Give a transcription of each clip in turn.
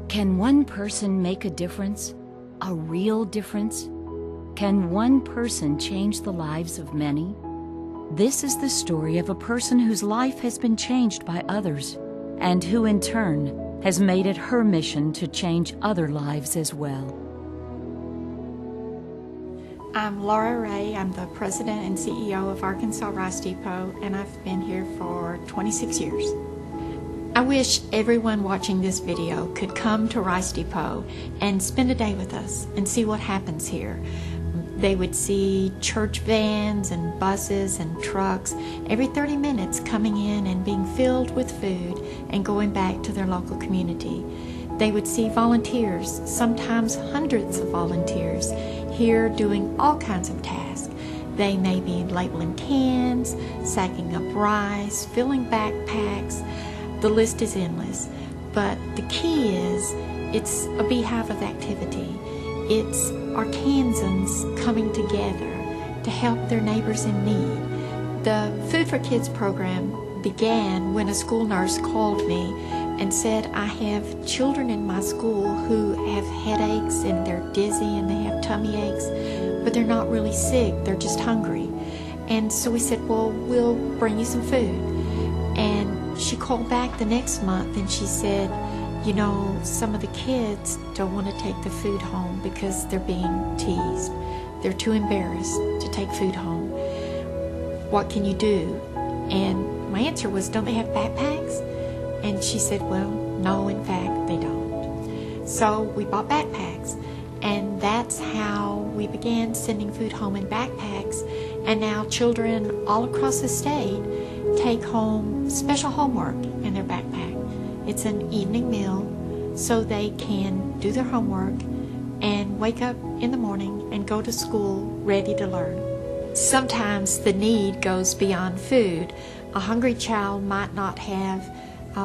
Can one person make a difference? A real difference? Can one person change the lives of many? This is the story of a person whose life has been changed by others, and who in turn has made it her mission to change other lives as well. I'm Rhea. I'm the president and CEO of Arkansas Rice Depot, and I've been here for 26 years. I wish everyone watching this video could come to Rice Depot and spend a day with us and see what happens here. They would see church vans and buses and trucks every 30 minutes coming in and being filled with food and going back to their local community. They would see volunteers, sometimes hundreds of volunteers, here doing all kinds of tasks. They may be labeling cans, sacking up rice, filling backpacks. The list is endless, but the key is it's a beehive of activity. It's Arkansans coming together to help their neighbors in need. The Food for Kids program began when a school nurse called me and said, I have children in my school who have headaches and they're dizzy and they have tummy aches, but they're not really sick, they're just hungry. And so we said, well, we'll bring you some food. And she called back the next month and she said, you know, some of the kids don't want to take the food home because they're being teased. They're too embarrassed to take food home. What can you do? And my answer was, don't they have backpacks? And she said, well, no, in fact, they don't. So we bought backpacks, and that's how we began sending food home in backpacks. And now children all across the state take home special homework in their backpack. It's an evening meal so they can do their homework and wake up in the morning and go to school ready to learn. Sometimes the need goes beyond food. A hungry child might not have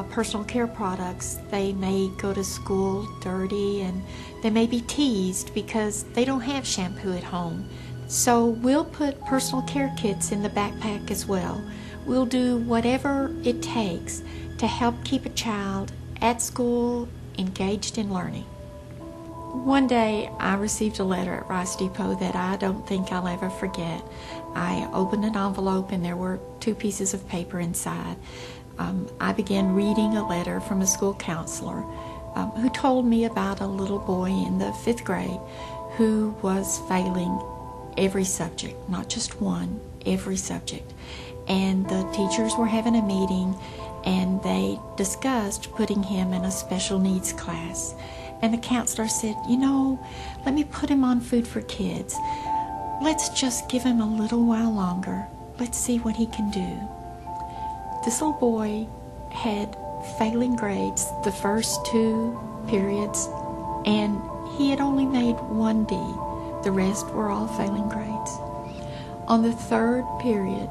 personal care products. They may go to school dirty, and they may be teased because they don't have shampoo at home. So we'll put personal care kits in the backpack as well. We'll do whatever it takes to help keep a child at school engaged in learning. One day I received a letter at Rice Depot that I don't think I'll ever forget. I opened an envelope and there were 2 pieces of paper inside. I began reading a letter from a school counselor who told me about a little boy in the 5th grade who was failing every subject, not just one, every subject. And the teachers were having a meeting and they discussed putting him in a special needs class. And the counselor said, you know, let me put him on Food for Kids. Let's just give him a little while longer. Let's see what he can do. This little boy had failing grades the first 2 periods, and he had only made 1 D. The rest were all failing grades. On the 3rd period,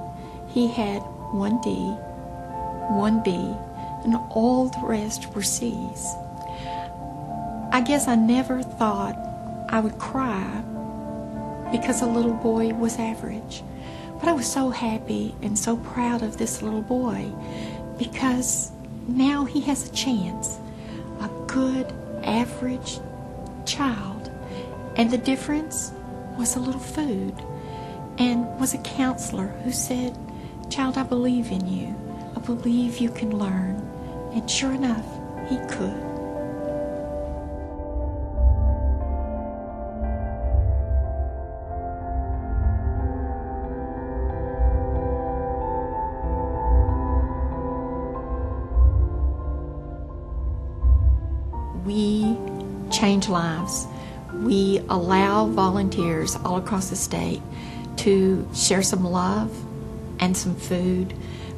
he had 1 D, 1 B, and all the rest were C's. I guess I never thought I would cry because a little boy was average. But I was so happy and so proud of this little boy because now he has a chance, a good, average child. And the difference was a little food, and was a counselor who said, child, I believe in you. I believe you can learn. And sure enough, he could. We change lives. We allow volunteers all across the state to share some love and some food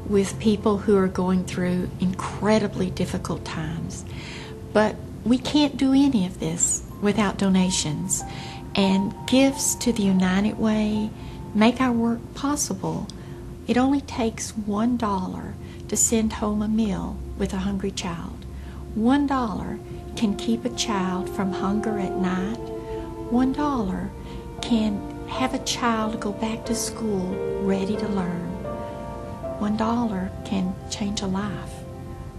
with people who are going through incredibly difficult times. But we can't do any of this without donations, and gifts to the United Way make our work possible. It only takes $1 to send home a meal with a hungry child. $1 can keep a child from hunger at night. $1 can have a child go back to school ready to learn. $1 can change a life.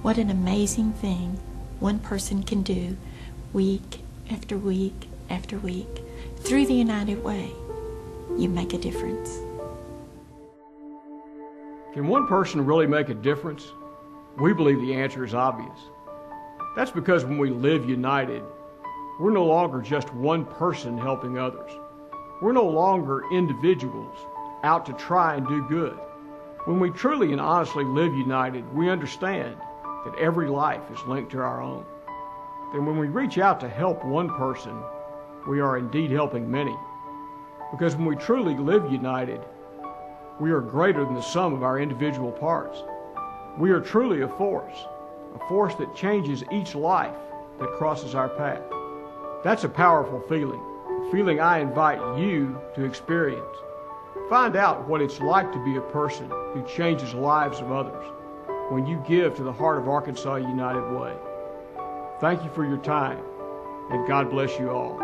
What an amazing thing one person can do week after week after week, through the United Way, you make a difference. Can one person really make a difference? We believe the answer is obvious. That's because when we live united, we're no longer just one person helping others. We're no longer individuals out to try and do good. When we truly and honestly live united, we understand that every life is linked to our own. Then when we reach out to help one person, we are indeed helping many. Because when we truly live united, we are greater than the sum of our individual parts. We are truly a force that changes each life that crosses our path. That's a powerful feeling, a feeling I invite you to experience. Find out what it's like to be a person who changes the lives of others when you give to the Heart of Arkansas United Way. Thank you for your time, and God bless you all.